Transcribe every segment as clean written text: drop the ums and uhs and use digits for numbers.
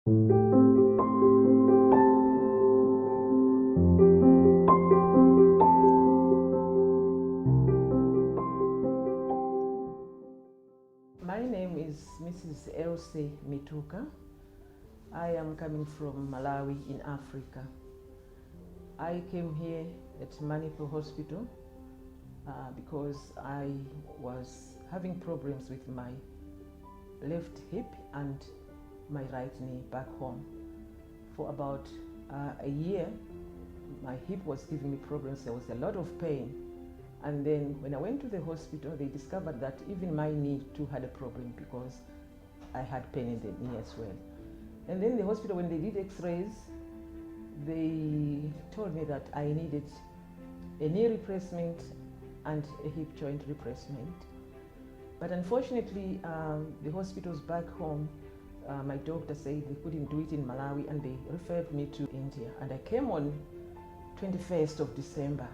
My name is Mrs. Elsie Mituka. I am coming from Malawi in Africa. I came here at Manipal Hospital because I was having problems with my left hip and my right knee back home. For about a year, my hip was giving me problems. There was a lot of pain. And then when I went to the hospital, they discovered that even my knee too had a problem because I had pain in the knee as well. And then the hospital, when they did x-rays, they told me that I needed a knee replacement and a hip joint replacement. But unfortunately, the hospitals back home, my doctor said they couldn't do it in Malawi and they referred me to India. And I came on 21st of December,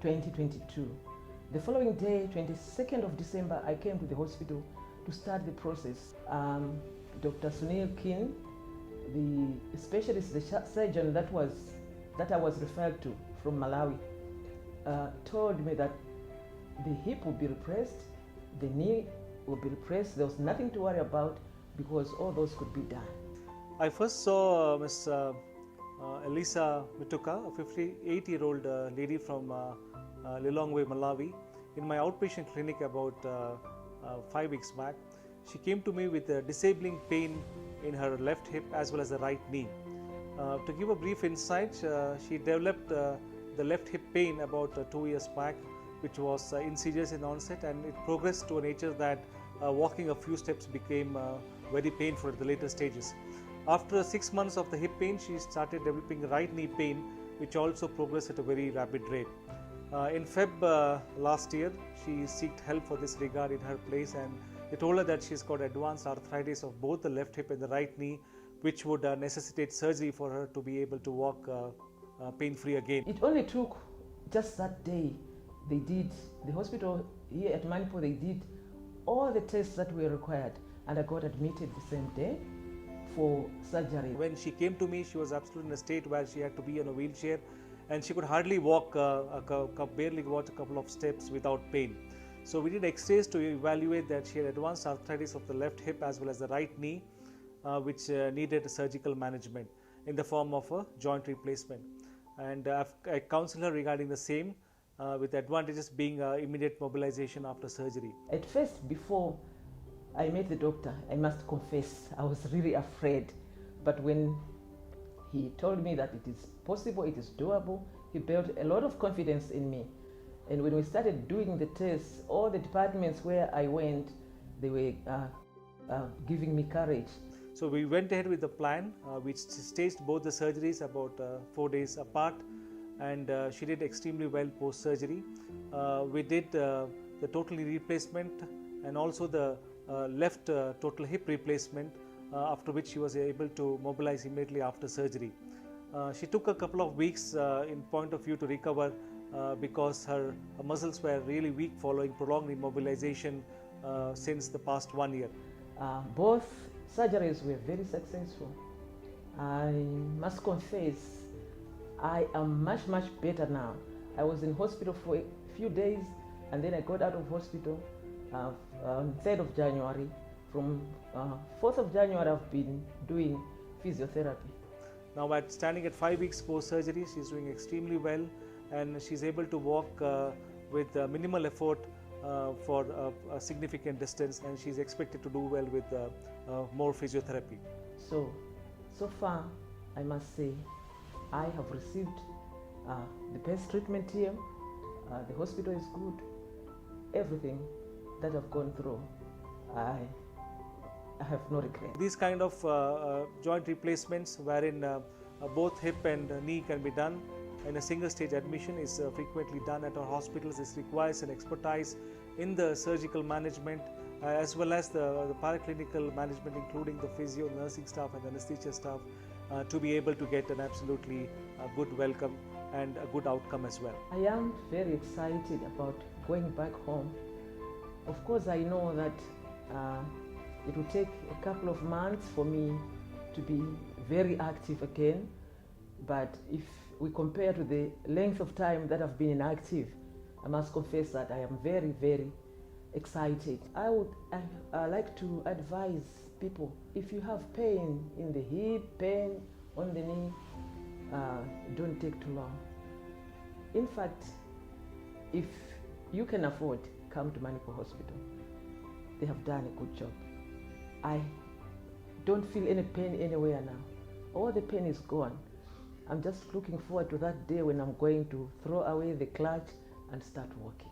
2022. The following day, 22nd of December, I came to the hospital to start the process. Dr. Sunil, Kini, the specialist, the surgeon that I was referred to from Malawi, told me that the hip would be replaced, the knee would be replaced. There was nothing to worry about because all those could be done. I first saw Ms. Elisa Mituka, a 58-year-old lady from Lilongwe, Malawi, in my outpatient clinic about 5 weeks back. She came to me with a disabling pain in her left hip as well as the right knee. To give a brief insight, she developed the left hip pain about 2 years back, which was insidious in onset, and it progressed to a nature that walking a few steps became very painful at the later stages. After 6 months of the hip pain, she started developing right knee pain, which also progressed at a very rapid rate. In Feb last year, she sought help for this regard in her place, and they told her that she's got advanced arthritis of both the left hip and the right knee, which would necessitate surgery for her to be able to walk pain-free again. It only took just that day. The hospital here at Manipal, they did all the tests that were required, and I got admitted the same day for surgery. When she came to me, she was absolutely in a state where she had to be in a wheelchair, and she could hardly walk, barely walk a couple of steps without pain. So we did x-rays to evaluate that she had advanced arthritis of the left hip as well as the right knee, which needed surgical management in the form of a joint replacement. And I counseled her regarding the same, with the advantages being immediate mobilization after surgery. At first, before I met the doctor, I must confess, I was really afraid. But when he told me that it is possible, it is doable, he built a lot of confidence in me. And when we started doing the tests, all the departments where I went, they were giving me courage. So we went ahead with the plan, which staged both the surgeries about 4 days apart, and she did extremely well post-surgery. We did the total knee replacement and also the left total hip replacement, after which she was able to mobilize immediately after surgery. She took a couple of weeks in point of view to recover because her muscles were really weak following prolonged immobilization since the past 1 year. Both surgeries were very successful. I must confess, I am much better now. I was in hospital for a few days and then I got out of hospital on 3rd of January. From 4th of January I've been doing physiotherapy. Now standing at 5 weeks post-surgery, she's doing extremely well, and she's able to walk with minimal effort for a significant distance, and she's expected to do well with more physiotherapy. So far I must say I have received the best treatment here. The hospital is good. Everything that I've gone through, I have no regret. These kind of joint replacements wherein both hip and knee can be done in a single stage admission is frequently done at our hospitals. This requires an expertise in the surgical management as well as the paraclinical management, including the physio, nursing staff and anesthesia staff, to be able to get an absolutely good welcome and a good outcome as well. I am very excited about going back home. Of course, I know that it will take a couple of months for me to to be very active again, but if we compare to the length of time that I've been inactive, I must confess that I am very, very excited. I would like to advise people, if you have pain in the hip, pain on the knee, don't take too long. In fact, if you can afford, come to Manipal Hospital. They have done a good job. I don't feel any pain anywhere now. All the pain is gone. I'm just looking forward to that day when I'm going to throw away the clutch and start walking.